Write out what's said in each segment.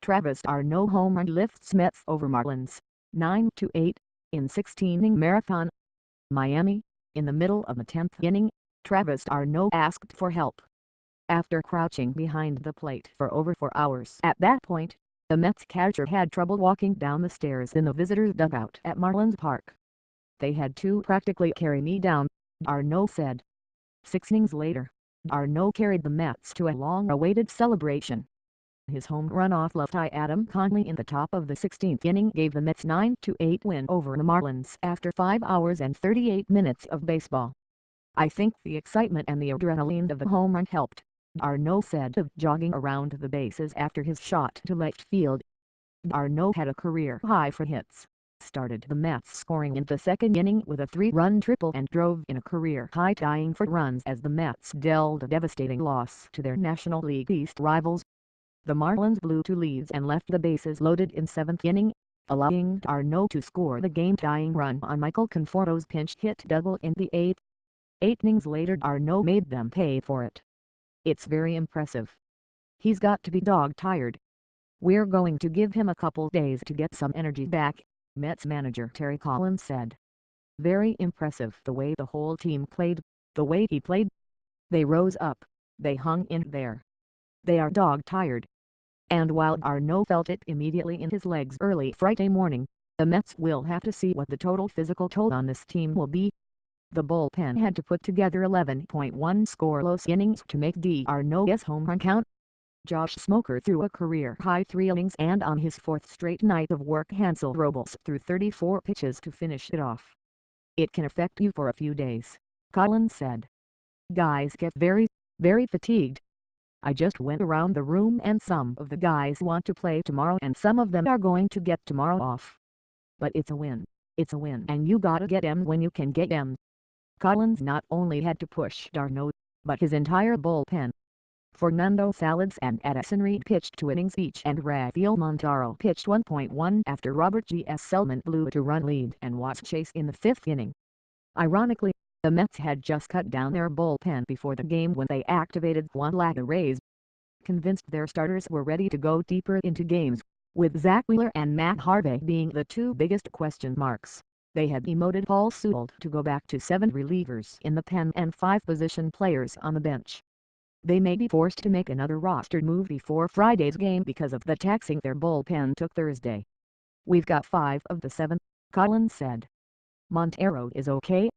Travis d'Arnaud home run lifts Mets over Marlins, 9-8, in 16-inning marathon. Miami, in the middle of the 10th inning, Travis d'Arnaud asked for help. After crouching behind the plate for over 4 hours at that point, the Mets catcher had trouble walking down the stairs in the visitors' dugout at Marlins Park. "They had to practically carry me down," d'Arnaud said. 6 innings later, d'Arnaud carried the Mets to a long-awaited celebration. His home run off lefty Adam Conley in the top of the 16th inning gave the Mets 9-8 win over the Marlins after 5 hours and 38 minutes of baseball. "I think the excitement and the adrenaline of the home run helped," d'Arnaud said of jogging around the bases after his shot to left field. D'Arnaud had a career high for hits, started the Mets scoring in the 2nd inning with a 3-run triple and drove in a career high tying for runs as the Mets dealt a devastating loss to their National League East rivals. The Marlins blew 2 leads and left the bases loaded in 7th inning, allowing d'Arnaud to score the game-tying run on Michael Conforto's pinch hit double in the 8th. 8 innings later d'Arnaud made them pay for it. "It's very impressive. He's got to be dog-tired. We're going to give him a couple days to get some energy back," Mets manager Terry Collins said. "Very impressive the way the whole team played, the way he played. They rose up, they hung in there. They are dog-tired." And while d'Arnaud felt it immediately in his legs early Friday morning, the Mets will have to see what the total physical toll on this team will be. The bullpen had to put together 11.1 scoreless innings to make d'Arnaud's home run count. Josh Smoker threw a career-high 3 innings and on his 4th straight night of work Hansel Robles threw 34 pitches to finish it off. "It can affect you for a few days," Collins said. "Guys get very fatigued. I just went around the room and some of the guys want to play tomorrow and some of them are going to get tomorrow off. But it's a win and you gotta get 'em when you can get 'em." Collins not only had to push d'Arnaud, but his entire bullpen. Fernando Salas and Addison Reed pitched 2 innings each and Rafael Montero pitched 1.1 after Robert G. S. Selman blew a 2-run lead and was chased in the 5th inning. Ironically, the Mets had just cut down their bullpen before the game when they activated Juan Lagares. Convinced their starters were ready to go deeper into games, with Zach Wheeler and Matt Harvey being the 2 biggest question marks, they had demoted Paul Sewald to go back to 7 relievers in the pen and 5 position players on the bench. They may be forced to make another roster move before Friday's game because of the taxing their bullpen took Thursday. "We've got 5 of the 7, Collins said. "Montero is okay.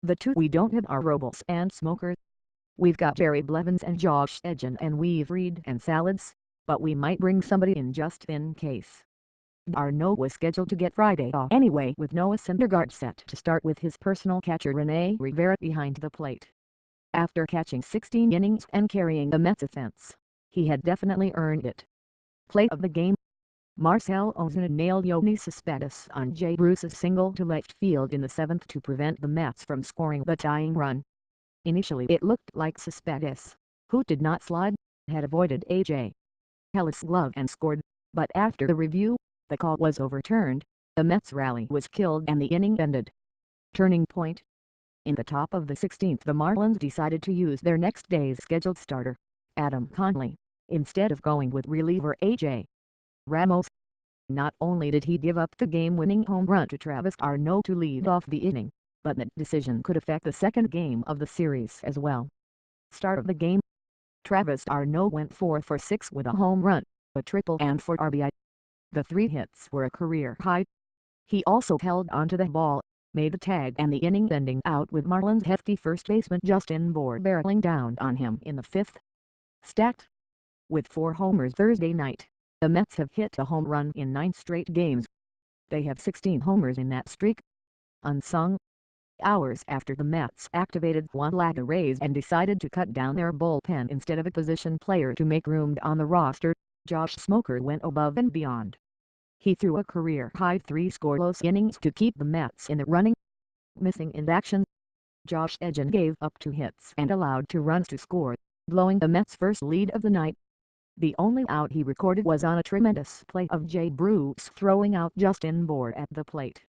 The 2 we don't have are Robles and Smoker. We've got Jerry Blevins and Josh Edgen and we've Reed and Salas, but we might bring somebody in just in case." D'Arnaud was scheduled to get Friday off anyway with Noah Syndergaard set to start with his personal catcher Rene Rivera behind the plate. After catching 16 innings and carrying the Mets offense, he had definitely earned it. Play of the game: Marcell Ozuna nailed Yoenis Cespedes on Jay Bruce's single to left field in the 7th to prevent the Mets from scoring the tying run. Initially it looked like Cespedes, who did not slide, had avoided A.J. Ellis' glove and scored, but after the review, the call was overturned, the Mets' rally was killed and the inning ended. Turning point: in the top of the 16th the Marlins decided to use their next day's scheduled starter, Adam Conley, instead of going with reliever A.J. Ramos. Not only did he give up the game-winning home run to Travis d'Arnaud to lead off the inning, but that decision could affect the 2nd game of the series as well. Start of the game: Travis d'Arnaud went 4 for 6 with a home run, a triple and 4 RBI. The 3 hits were a career high. He also held onto the ball, made the tag and the inning-ending out with Marlins hefty first baseman Justin Bour barreling down on him in the 5th. Stat: with 4 homers Thursday night, the Mets have hit a home run in 9 straight games. They have 16 homers in that streak. Unsung: hours after the Mets activated Juan Lagares and decided to cut down their bullpen instead of a position player to make room on the roster, Josh Smoker went above and beyond. He threw a career-high 3 scoreless innings to keep the Mets in the running. Missing in action: Josh Edgen gave up 2 hits and allowed 2 runs to score, blowing the Mets' first lead of the night. The only out he recorded was on a tremendous play of Jay Bruce throwing out Justin Bour at the plate.